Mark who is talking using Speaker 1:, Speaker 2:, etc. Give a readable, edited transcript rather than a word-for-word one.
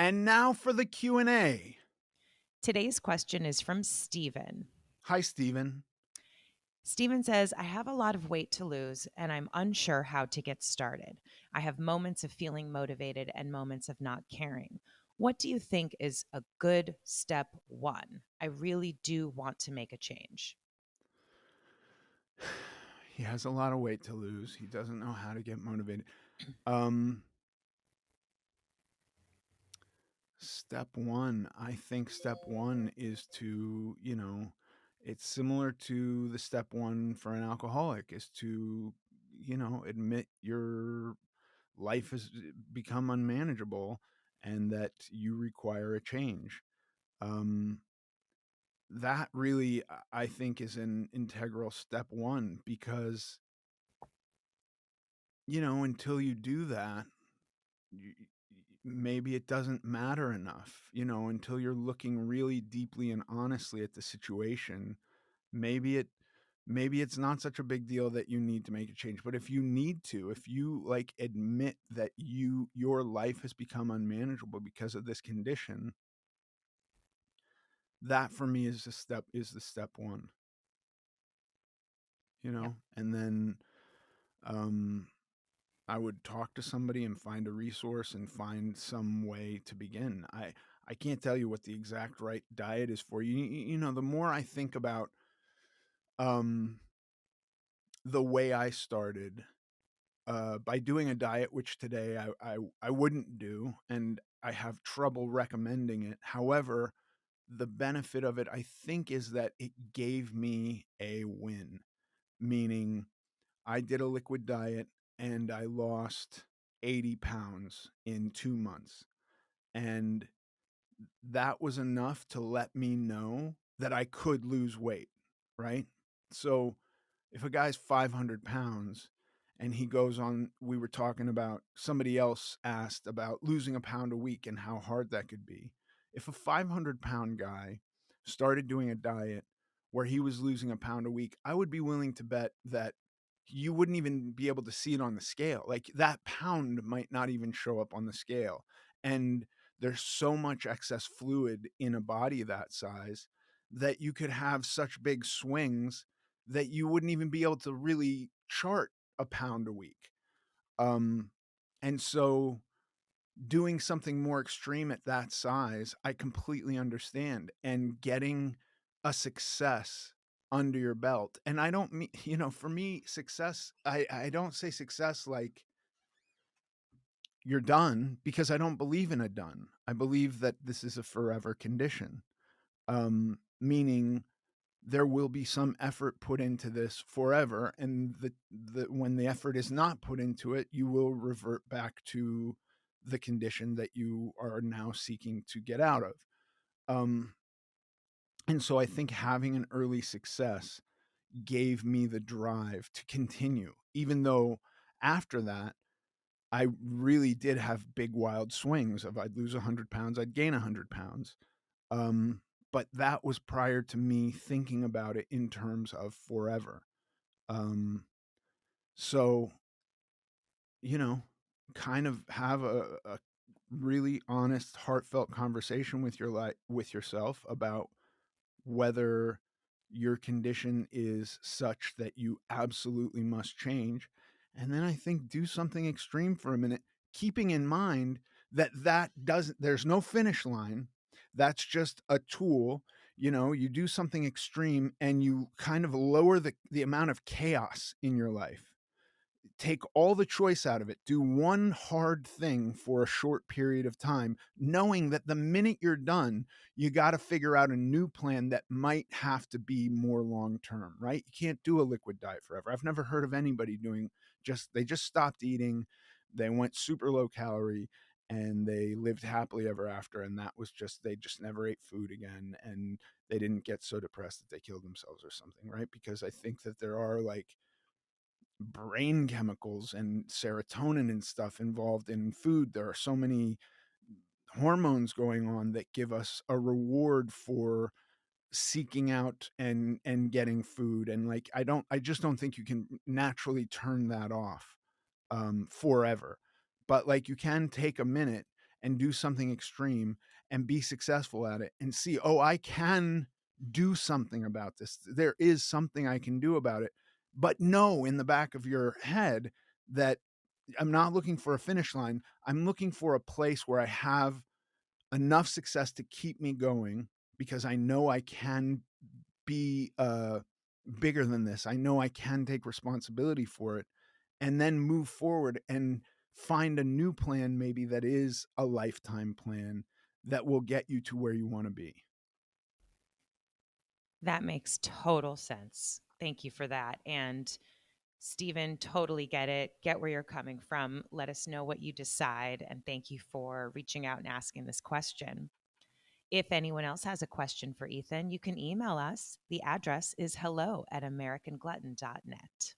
Speaker 1: And now for the Q&A.
Speaker 2: Today's question is from Steven.
Speaker 1: Hi, Stephen.
Speaker 2: Steven says, I have a lot of weight to lose and I'm unsure how to get started. I have moments of feeling motivated and moments of not caring. What do you think is a good step one? I really do want to make a change.
Speaker 1: He has a lot of weight to lose. He doesn't know how to get motivated. Um, Step one, I think step one is to, it's similar to the step one for an alcoholic is to, admit your life has become unmanageable and that you require a change. Um, that really, I think, is an integral step one because, until you do that, you, maybe it doesn't matter enough, until you're looking really deeply and honestly at the situation. Maybe it maybe it's not such a big deal that you need to make a change, but if you need to, if you like admit that your life has become unmanageable because of this condition, that for me is the step one,
Speaker 2: Yep.
Speaker 1: and then um I would talk to somebody and find a resource and find some way to begin. I can't tell you what the exact right diet is for you. The more I think about um the way I started by doing a diet, which today I wouldn't do, and I have trouble recommending it. However, the benefit of it, I think, is that it gave me a win, meaning I did a liquid diet and I lost 80 pounds in 2 months. And that was enough to let me know that I could lose weight, right? So if a guy's 500 pounds and he goes on, we were talking about, somebody else asked about losing a pound a week and how hard that could be. If a 500-pound guy started doing a diet where he was losing a pound a week, I would be willing to bet that you wouldn't even be able to see it on the scale. Like that pound might not even show up on the scale. And there's so much excess fluid in a body that size that you could have such big swings that you wouldn't even be able to really chart a pound a week. Um, and so doing something more extreme at that size, I completely understand. And getting a success under your belt. And I don't mean, for me, success, I don't say success like you're done because I don't believe in a done. I believe that this is a forever condition, meaning there will be some effort put into this forever, and when the effort is not put into it, you will revert back to the condition that you are now seeking to get out of. Um, and so I think having an early success gave me the drive to continue, even though after that I really did have big wild swings of I'd lose 100 pounds, I'd gain 100 pounds. Um, but that was prior to me thinking about it in terms of forever. Um, so, you know, kind of have a really honest, heartfelt conversation with with yourself about whether your condition is such that you absolutely must change. And then I think do something extreme for a minute, keeping in mind that there's no finish line. That's just a tool. You do something extreme and you kind of lower the amount of chaos in your life. Take all the choice out of it. Do one hard thing for a short period of time, knowing that the minute you're done, you got to figure out a new plan that might have to be more long term, right? You can't do a liquid diet forever. I've never heard of anybody they just stopped eating, they went super low calorie, and they lived happily ever after. And that was they just never ate food again. And they didn't get so depressed that they killed themselves or something, right? Because I think that there are like brain chemicals and serotonin and stuff involved in food. There are so many hormones going on that give us a reward for seeking out and getting food. And like I just don't think you can naturally turn that off forever. But like you can take a minute and do something extreme and be successful at it and see, oh, I can do something about this. There is something I can do about it. But know in the back of your head that I'm not looking for a finish line. I'm looking for a place where I have enough success to keep me going because I know I can be bigger than this. I know I can take responsibility for it and then move forward and find a new plan, maybe that is a lifetime plan that will get you to where you want to be.
Speaker 2: That makes total sense. Thank you for that. And Stephen, totally get it. Get where you're coming from. Let us know what you decide. And thank you for reaching out and asking this question. If anyone else has a question for Ethan, you can email us. The address is hello@americanglutton.net.